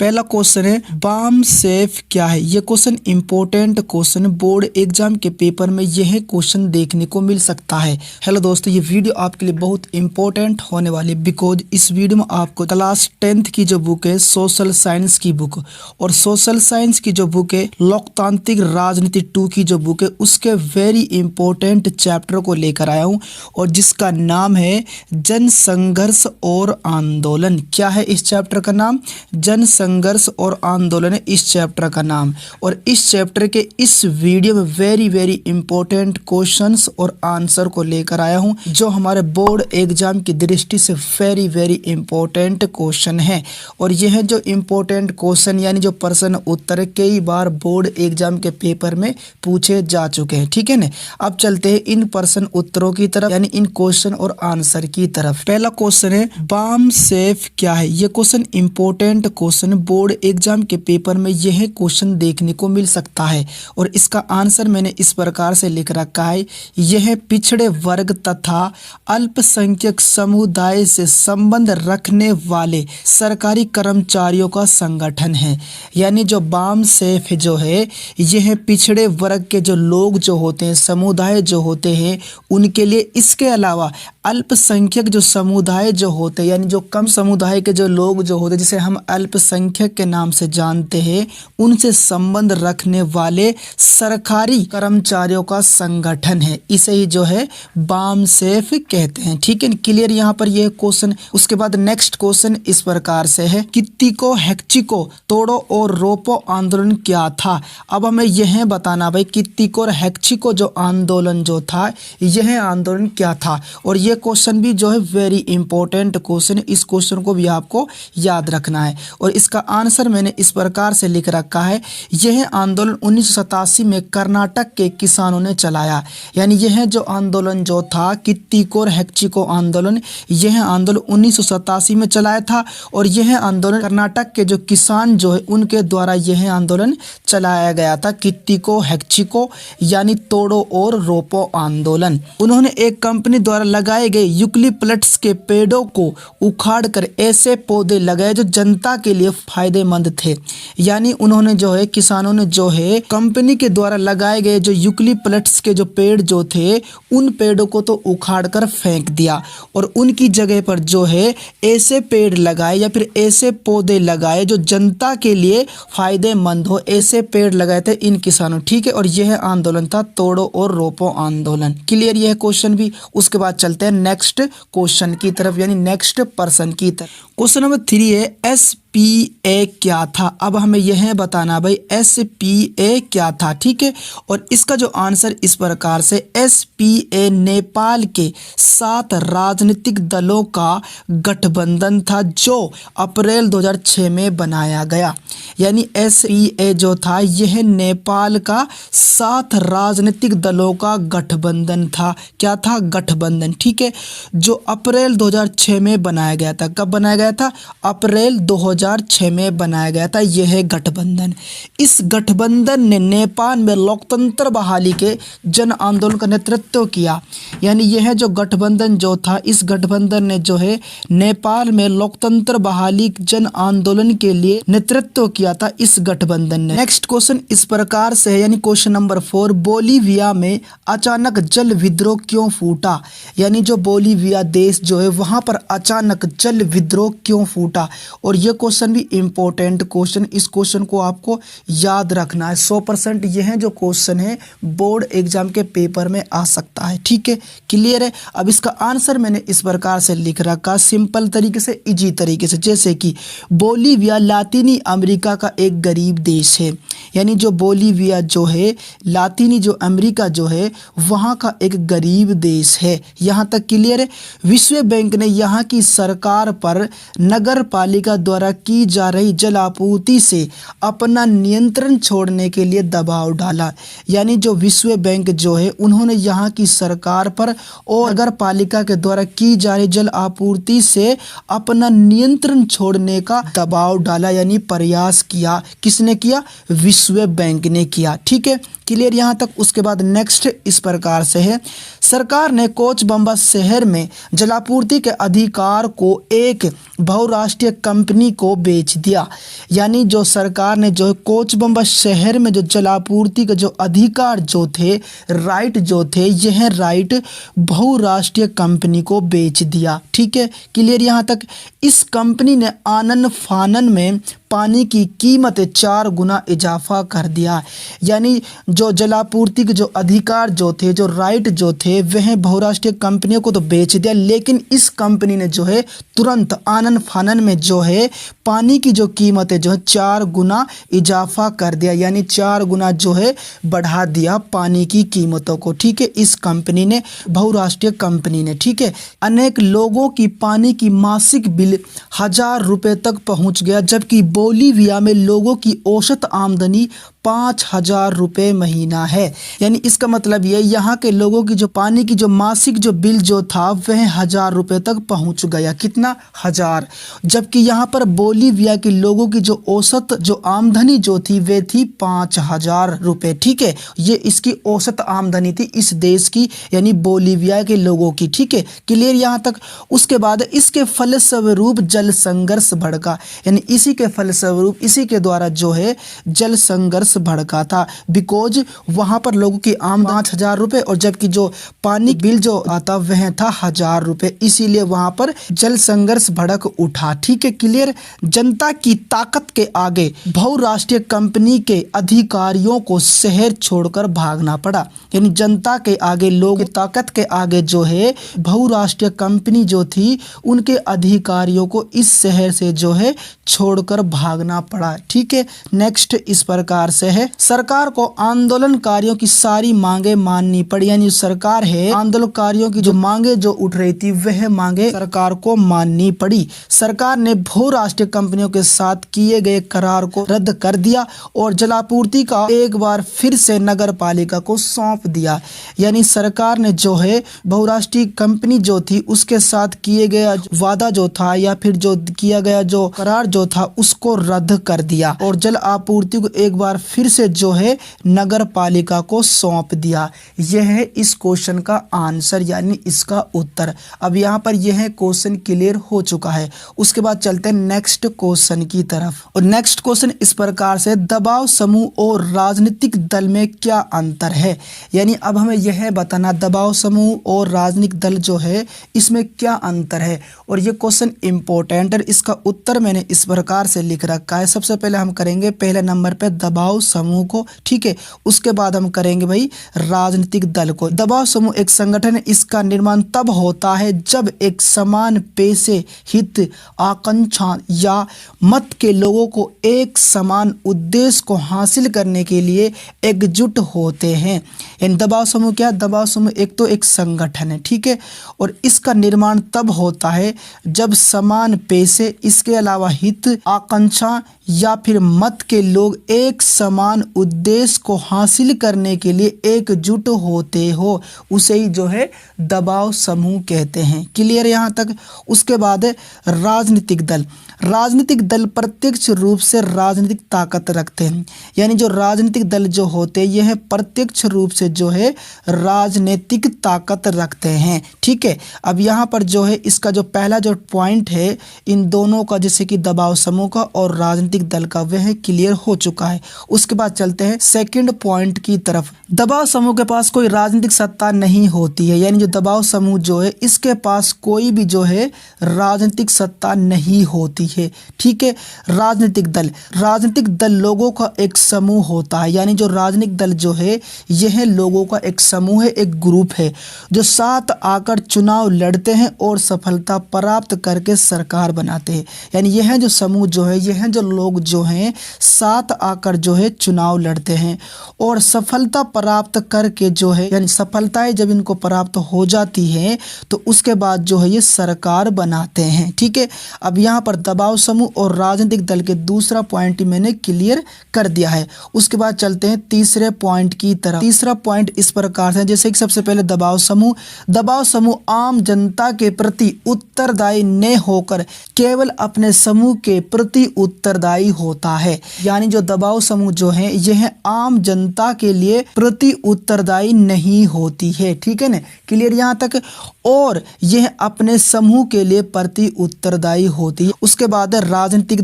पहला क्वेश्चन है balm safe क्या है। ये question important question board exam के पेपर में यह क्वेश्चन देखने को मिल सकता है। हेलो दोस्तों, ये वीडियो आपके लिए बहुत इंपॉर्टेंट होने वाली है बिकॉज इस वीडियो में आपको क्लास 10th की जो बुक है सोशल साइंस की बुक और सोशल साइंस की जो बुक है लोकतांत्रिक राजनीति 2 की जो बुक है उसके वेरी इंपॉर्टेंट चैप्टर को लेकर आया हूँ और जिसका नाम है जन संघर्ष और आंदोलन। क्या है इस चैप्टर का नाम? जन संघर्ष और आंदोलन है इस चैप्टर का नाम। और इस चैप्टर के इस वीडियो में वेरी इंपॉर्टेंट क्वेश्चंस और आंसर को लेकर आया हूं जो हमारे बोर्ड एग्जाम की दृष्टि से वेरी इंपॉर्टेंट क्वेश्चन है। और यह जो इंपॉर्टेंट क्वेश्चन यानी जो प्रश्न उत्तर कई बार बोर्ड एग्जाम के पेपर में पूछे जा चुके हैं। ठीक है ना, अब चलते हैं इन प्रश्न उत्तरों की तरफ यानी इन क्वेश्चन और आंसर की तरफ। पहला क्वेश्चन है बाम सेफ क्या है। यह question important question board exam के पेपर में यह क्वेश्चन देखने को मिल सकता है और इसका आंसर मैंने इस प्रकार से लिख रखा है। यह पिछड़े वर्ग तथा अल्पसंख्यक समुदाय से संबंध रखने वाले सरकारी कर्मचारियों का संगठन है। यानी जो बाम सेफ जो है यह पिछड़े वर्ग के जो लोग जो होते हैं समुदाय जो होते हैं उनके लिए, इसके अलावा अल्पसंख्यक जो समुदाय जो होते हैं यानी जो कम समुदाय के जो लोग जो होते हैं जिसे हम अल्पसंख्यक के नाम से जानते हैं उनसे संबंध रखने वाले सरकारी कर्मचारियों का संगठन है। इसे ही जो है बाम सेफ कहते हैं। ठीक है, क्लियर यहाँ पर यह क्वेश्चन। उसके बाद नेक्स्ट क्वेश्चन इस प्रकार से है कित्तिको हेक्चिको तोड़ो और रोपो आंदोलन क्या था। अब हमें यह बताना भाई कित्तिको और हेक्चिको जो आंदोलन जो था यह आंदोलन क्या था। और यह क्वेश्चन भी जो है वेरी इंपॉर्टेंट क्वेश्चन है, इस क्वेश्चन को भी आपको याद रखना है। और इसका आंसर मैंने इस प्रकार से लिख रखा है। यह आंदोलन 1987 में कर्नाटक के किसानों ने चलाया। यानी यह जो आंदोलन जो था कित्तिको और हेक्चिको आंदोलन, यह आंदोलन 1987 में चलाया था और यह आंदोलन कर्नाटक के जो किसान जो है उनके द्वारा यह आंदोलन चलाया गया था। कित्तिको हेक्चिको यानी तोड़ो और रोपो आंदोलन। उन्होंने एक कंपनी द्वारा लगाए गए यूकलिप्टस के पेड़ों को उखाड़कर ऐसे पौधे लगाए जो जनता के लिए फायदेमंद थे। यानी उन्होंने जो है किसानों ने जो है कंपनी के द्वारा लगाए गए जो यूकलिप्टस के जो पेड़ जो थे उन पेड़ों को तो उखाड़कर फेंक दिया और उनकी जगह पर जो है ऐसे पेड़ लगाए या फिर ऐसे पौधे लगाए जो जनता के लिए फायदेमंद हो, ऐसे पेड़ लगाए थे इन किसानों। ठीक है, और यह आंदोलन था तोड़ो और रोपो आंदोलन। क्लियर यह क्वेश्चन भी। उसके बाद चलते हैं नेक्स्ट क्वेश्चन की तरफ यानी नेक्स्ट पर्सन की तरफ। क्वेश्चन नंबर 3 है SPA क्या था। अब हमें यह बताना भाई SPA क्या था। ठीक है, और इसका जो आंसर इस प्रकार से SPA नेपाल के 7 राजनीतिक दलों का गठबंधन था जो अप्रैल 2006 में बनाया गया। यानी SPA जो था यह नेपाल का 7 राजनीतिक दलों का गठबंधन था। क्या था? गठबंधन। ठीक है, जो अप्रैल 2006 में बनाया गया था। कब बनाया गया था? अप्रैल 2006 में बनाया गया था यह गठबंधन। इस गठबंधन ने नेपाल में लोकतंत्र बहाली के जन आंदोलन का नेतृत्व किया। यानी यह जो गठबंधन जो था इस गठबंधन ने जो है नेपाल में लोकतंत्र बहाली जन आंदोलन के लिए नेतृत्व किया था इस गठबंधन ने। नेक्स्ट क्वेश्चन इस प्रकार से है यानी क्वेश्चन नंबर 4 बोलीविया में अचानक जल विद्रोह क्यों फूटा। यानी जो बोलीविया देश जो है वहां पर अचानक जल विद्रोह क्यों फूटा। और यह क्वेश्चन भी इंपॉर्टेंट क्वेश्चन, इस क्वेश्चन को आपको याद रखना है। 100% यह जो क्वेश्चन है बोर्ड एग्जाम के पेपर में आ सकता है। ठीक है, क्लियर है। अब इसका आंसर मैंने इस प्रकार से लिख रखा सिंपल तरीके से, इजी तरीके से। जैसे कि बोलीविया लातीनी अमेरिका का एक गरीब देश है। यानी जो बोलीविया जो है लातीनी जो अमेरिका जो है वहाँ का एक गरीब देश है। यहाँ तक क्लियर है। विश्व बैंक ने यहाँ की सरकार पर नगर पालिका द्वारा की जा रही जल आपूर्ति से अपना नियंत्रण छोड़ने के लिए दबाव डाला। यानी जो विश्व बैंक जो है उन्होंने यहाँ की सरकार पर और नगर पालिका के द्वारा की जा रही जल आपूर्ति से अपना नियंत्रण छोड़ने का दबाव डाला यानी प्रयास किया। किसने किया? विश्व विश्व बैंक ने किया। ठीक है, क्लियर यहाँ तक। उसके बाद नेक्स्ट इस प्रकार से है, सरकार ने कोचबंबा शहर में जलापूर्ति के अधिकार को एक बहुराष्ट्रीय कंपनी को बेच दिया। यानी जो सरकार ने जो कोचबंबा शहर में जो जलापूर्ति के जो अधिकार जो थे, राइट जो थे, यह राइट बहुराष्ट्रीय कंपनी को बेच दिया। ठीक है, क्लियर यहाँ तक। इस कंपनी ने आनन फानन में पानी की कीमत 4 गुना इजाफा कर दिया। यानी जो जलापूर्ति के जो अधिकार जो थे, जो राइट जो थे, वह बहुराष्ट्रीय कंपनियों को तो बेच दिया, लेकिन इस कंपनी ने जो है तुरंत आनन फानन में जो है पानी की जो कीमत है जो है 4 गुना इजाफा कर दिया। यानी 4 गुना जो है बढ़ा दिया पानी की कीमतों को। ठीक है, इस कंपनी ने, बहुराष्ट्रीय कंपनी ने। ठीक है, अनेक लोगों की पानी की मासिक बिल 1000 रुपये तक पहुंच गया, जबकि बोलीविया में लोगों की औसत आमदनी 5000 रुपये महीना है। यानी इसका मतलब ये, यहाँ के लोगों की जो पानी की जो मासिक जो बिल जो था वह 1000 रुपये तक पहुंच गया। कितना? 1000। जबकि यहाँ पर बोलीविया के लोगों की जो औसत जो आमदनी जो थी वे थी 5000 रुपये। ठीक है, ये इसकी औसत आमदनी थी इस देश की, यानी बोलीविया के लोगों की। ठीक है, क्लियर यहाँ तक। उसके बाद इसके फलस्वरूप जल संघर्ष भड़का। यानी इसी के फलस्वरूप, इसी के द्वारा जो है जल संघर्ष भड़का था, बिकॉज वहां पर लोगों की आमदनी 5000 रुपये और जबकि जो पानी बिल जो आता वह था 1000 रुपये, इसीलिए वहां पर जल संघर्ष भड़क उठा। ठीक है, क्लियर। जनता की ताकत के आगे बहुराष्ट्रीय कंपनी के अधिकारियों को शहर छोड़कर भागना पड़ा। यानी जनता के आगे, लोगों की ताकत के आगे जो है बहुराष्ट्रीय कंपनी जो थी उनके अधिकारियों को इस शहर से जो है छोड़कर भागना पड़ा। ठीक है, नेक्स्ट इस प्रकार से है, सरकार को आंदोलनकारियों की सारी मांगे माननी पड़ी। यानी सरकार है, आंदोलनकारियों की जो मांगे जो उठ रही थी वह मांगे सरकार को माननी पड़ी। सरकार ने बहुराष्ट्रीय कंपनियों के साथ किए गए करार को रद्द कर दिया और जलापूर्ति का एक बार फिर से नगर पालिका को सौंप दिया। यानी सरकार ने जो है बहुराष्ट्रीय कंपनी जो थी उसके साथ किए गया वादा जो था या फिर जो किया गया जो करार जो था उसको रद्द कर दिया और जल आपूर्ति को एक बार फिर से जो है नगर पालिका को सौंप दिया। यह है इस क्वेश्चन का आंसर, यानी इसका उत्तर। अब यहाँ पर यह क्वेश्चन क्लियर हो चुका है। उसके बाद चलते हैं नेक्स्ट क्वेश्चन की तरफ। और नेक्स्ट क्वेश्चन इस प्रकार से, दबाव समूह और राजनीतिक दल में क्या अंतर है। यानी अब हमें यह बताना दबाव समूह और राजनीतिक दल जो है इसमें क्या अंतर है। और ये क्वेश्चन इंपॉर्टेंट है, इसका उत्तर मैंने इस प्रकार से लिख रखा है। सबसे पहले हम करेंगे पहले नंबर पे दबाव समूह को। ठीक है, उसके बाद हम करेंगे भाई राजनीतिक दल को। दबाव समूह एक संगठन है, इसका निर्माण तब होता है जब एक समान पेशे, हित, आकांक्षा या मत के लोगों को एक समान उद्देश्य को हासिल करने के लिए एकजुट होते हैं। इन दबाव समूह क्या? दबाव समूह एक तो एक संगठन है। ठीक है, और इसका निर्माण तब होता है जब समान पेशे, इसके अलावा हित, आकांक्षा या फिर मत के लोग एक समान उद्देश्य को हासिल करने के लिए एकजुट होते हो, उसे ही जो है दबाव समूह कहते हैं। क्लियर यहाँ तक। उसके बाद है राजनीतिक दल। राजनीतिक दल प्रत्यक्ष रूप से राजनीतिक ताकत रखते हैं। यानी जो राजनीतिक दल जो होते हैं यह प्रत्यक्ष रूप से जो है राजनीतिक ताकत रखते हैं। ठीक है, अब यहाँ पर जो है इसका जो पहला जो पॉइंट है इन दोनों का, जैसे कि दबाव समूह का और राजनीतिक दल का, वह क्लियर हो चुका है। उसके बाद चलते हैं सेकंड पॉइंट की तरफ। दबाव समूह के पास कोई राजनीतिक सत्ता नहीं होती है। यानी जो दबाव समूह जो है इसके पास कोई भी जो है राजनीतिक सत्ता नहीं होती है। ठीक है, राजनीतिक दल लोगों का एक समूह होता है। यानी जो राजनीतिक दल जो है यह लोगों का एक समूह है, एक ग्रुप है जो साथ आकर चुनाव लड़ते हैं और सफलता प्राप्त करके सरकार बनाते हैं। यानी यह जो समूह जो है, यह जो लोग जो हैं साथ आकर जो है चुनाव लड़ते हैं और सफलता प्राप्त करके जो है, यानी सफलताएं जब इनको प्राप्त हो जाती हैं तो तो उसके बाद जो है ये सरकार बनाते हैं। ठीक है, अब यहाँ पर दबाव समूह और राजनीतिक दल के दूसरा पॉइंट मैंने क्लियर कर दिया है। उसके बाद चलते हैं तीसरे पॉइंट की तरफ। तीसरा पॉइंट इस प्रकार से, जैसे कि सबसे पहले दबाव समूह आम जनता के प्रति उत्तरदायी न होकर केवल अपने समूह के प्रति उत्तरदायी होता है। यानी जो दबाव समूह जो है यह आम जनता के लिए प्रति उत्तरदायी नहीं होती है। ठीक है ना, क्लियर यहाँ तक। और यह अपने समूह के लिए प्रति उत्तरदायी होती है। उसके बाद राजनीतिक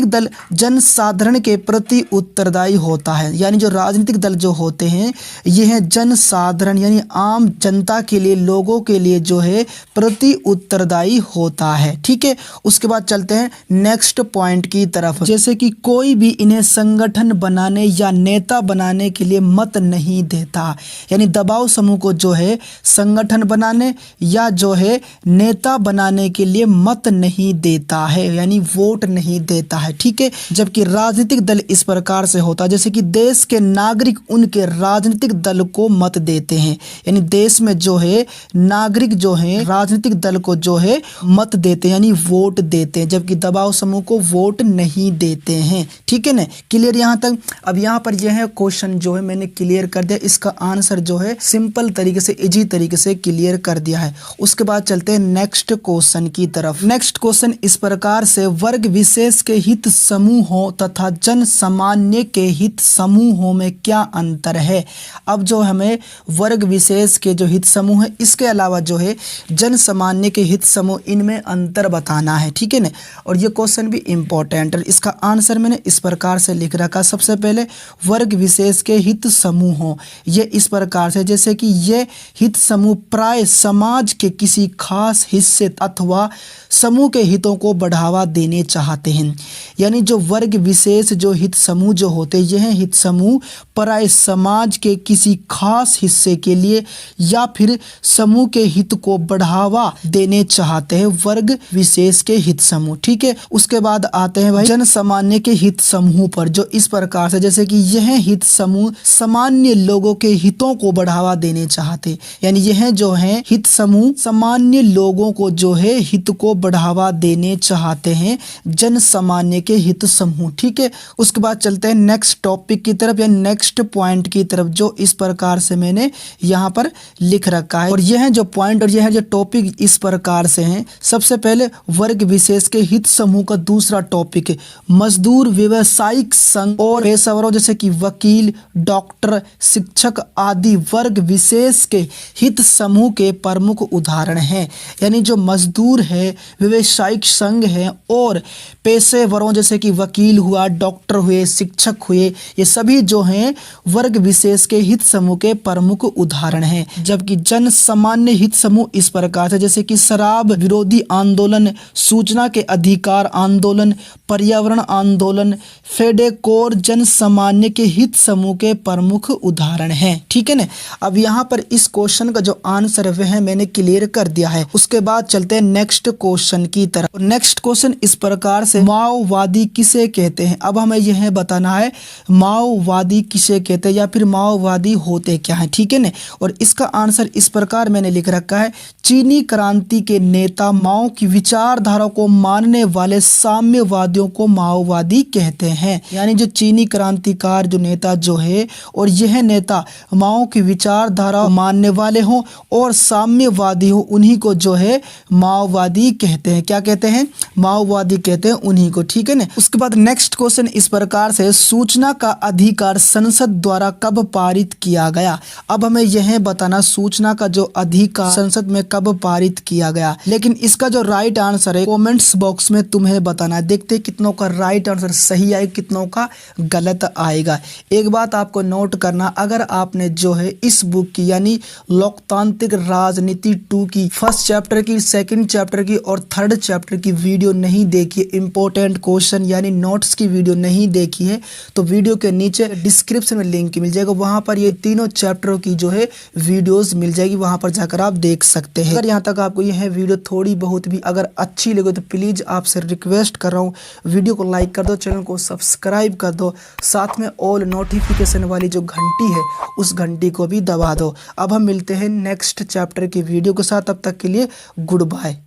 दल जनसाधारण के प्रति उत्तरदायी होता है। यानी जो राजनीतिक दल जो होते हैं यह जनसाधारण यानी आम जनता के लिए, लोगों के लिए जो है प्रति उत्तरदायी होता है। ठीक है, उसके बाद चलते हैं नेक्स्ट पॉइंट की तरफ। जैसे कि कोई भी इन्हें संगठन बनाने या नेता बनाने के लिए मत नहीं देता। यानी दबाव समूह को जो है संगठन बनाने या जो है नेता बनाने के लिए मत नहीं देता है, यानी वोट नहीं देता है। ठीक है, जबकि राजनीतिक दल इस प्रकार से होता है, जैसे कि देश के नागरिक उनके राजनीतिक दल को मत देते हैं। यानी देश में जो है नागरिक जो है राजनीतिक दल को जो है मत देते हैं, यानी वोट देते हैं, जबकि दबाव समूह को वोट नहीं देते हैं। ठीक है ना, क्लियर यहाँ तक। अब यहाँ पर यह है क्वेश्चन जो है मैंने क्लियर कर दिया, इसका आंसर जो है सिंपल तरीके से, इजी तरीके से क्लियर कर दिया है। उसके बाद चलते हैं नेक्स्ट क्वेश्चन की तरफ। नेक्स्ट क्वेश्चन इस प्रकार से, वर्ग विशेष के हित समूहों तथा जन सामान्य के हित समूहों में क्या अंतर है। अब जो हमें वर्ग विशेष के जो हित समूह है, इसके अलावा जो है जन सामान्य के हित समूह, इनमें अंतर बताना है। ठीक है ना, और ये क्वेश्चन भी इंपॉर्टेंट है। इसका आंसर मैंने इस प्रकार से लिख रखा। सबसे पहले वर्ग विशेष के हित समूहों, ये इस प्रकार से, जैसे कि ये हित समूह प्राय समाज के किसी खास हिस्से अथवा समूह के हितों को बढ़ावा देने चाहते हैं। यानी जो वर्ग विशेष जो हित समूह जो होते हैं, यह हित समूह प्राय समाज के किसी खास हिस्से के लिए या फिर समूह के हित को बढ़ावा देने चाहते हैं, वर्ग विशेष के हित समूह। ठीक है, उसके बाद आते हैं भाई जन सामान्य के हित समूह पर, जो इस प्रकार से, जैसे कि यह हित समूह सामान्य लोगों के हितों को बढ़ावा देने चाहते, यानी यह जो है हित समूह सामान्य लोगों को जो है हित को बढ़ावा देने चाहते हैं, जन सामान्य के हित समूह। ठीक है, उसके बाद चलते हैं नेक्स्ट टॉपिक की तरफ या नेक्स्ट पॉइंट की तरफ, जो इस प्रकार से मैंने यहाँ पर लिख रखा है। और यह जो पॉइंट और यह जो टॉपिक इस प्रकार से हैं। सबसे पहले वर्ग विशेष के हित समूह का दूसरा टॉपिक है मजदूर व्यवसायिक संघ और पेशेवरों, जैसे कि वकील, डॉक्टर, शिक्षक आदि वर्ग विशेष के हित समूह के प्रमुख उदाहरण हैं। यानी जो मजदूर है, व्यवसायिक संघ है और पेशेवरों, जैसे कि वकील हुआ, डॉक्टर हुए, शिक्षक हुए, ये सभी जो हैं वर्ग विशेष के हित समूह के प्रमुख उदाहरण हैं। जबकि जन सामान्य हित समूह इस प्रकार से, जैसे कि शराब विरोधी आंदोलन, सूचना के अधिकार आंदोलन, पर्यावरण आंदोलन, फेडेकोर जन सामान्य के हित समूह के प्रमुख उदाहरण हैं। ठीक है ना, अब यहाँ पर इस क्वेश्चन का जो आंसर है वह मैंने क्लियर कर दिया है। उसके बाद चलते हैं नेक्स्ट क्वेश्चन की तरफ। नेक्स्ट क्वेश्चन इस प्रकार से, माओवादी किसे कहते हैं। अब हमें यह बताना है माओवादी किसे कहते हैं या फिर माओवादी होते क्या है। ठीक है ना, और इसका आंसर इस प्रकार मैंने लिख रखा है, चीनी क्रांति के नेता माओ की विचारधारा को मानने वाले साम्यवादियों को माओवादी कहते हैं। यानी जो चीनी क्रांतिकार जो नेता जो है और यह नेता माओ की विचारधारा मानने वाले हों और साम्यवादी हो, उन्हीं को जो है माओवादी कहते हैं। क्या कहते हैं? माओवादी कहते हैं उन्हीं को। ठीक है ना, उसके बाद नेक्स्ट क्वेश्चन इस प्रकार से, सूचना का अधिकार संसद द्वारा कब पारित किया गया। अब हमें यह बताना सूचना का जो अधिकार संसद में कब पारित किया गया। लेकिन इसका जो राइट आंसर है कमेंट्स बॉक्स में तुम्हें बताना है। देखते कितनों का राइट आंसर सही आएगा, कितनों का गलत आएगा। एक बात आपको नोट करना, अगर आपने जो है इस बुक की यानी लोकतांत्रिक राजनीति 2 की फर्स्ट चैप्टर की, सेकंड चैप्टर की और थर्ड चैप्टर की वीडियो नहीं देखी, इंपॉर्टेंट क्वेश्चन यानी नोट्स की वीडियो नहीं देखी है, तो वीडियो के नीचे डिस्क्रिप्शन में लिंक मिल जाएगा, वहां पर ये तीनों चैप्टरों की जो है वीडियोस मिल जाएगी, वहां पर जाकर आप देख सकते हैं। अगर यहाँ तक आपको यह वीडियो थोड़ी बहुत भी अगर अच्छी लगे तो प्लीज आपसे रिक्वेस्ट कर रहा हूँ, वीडियो को लाइक कर दो, चैनल को सब्सक्राइब कर दो, साथ में ऑल नोटिफिकेशन वाली जो घंटी है उस घंटी को भी दबा दो। अब हम मिलते हैं नेक्स्ट चैप्टर मैटर की वीडियो के साथ। तब तक के लिए गुड बाय।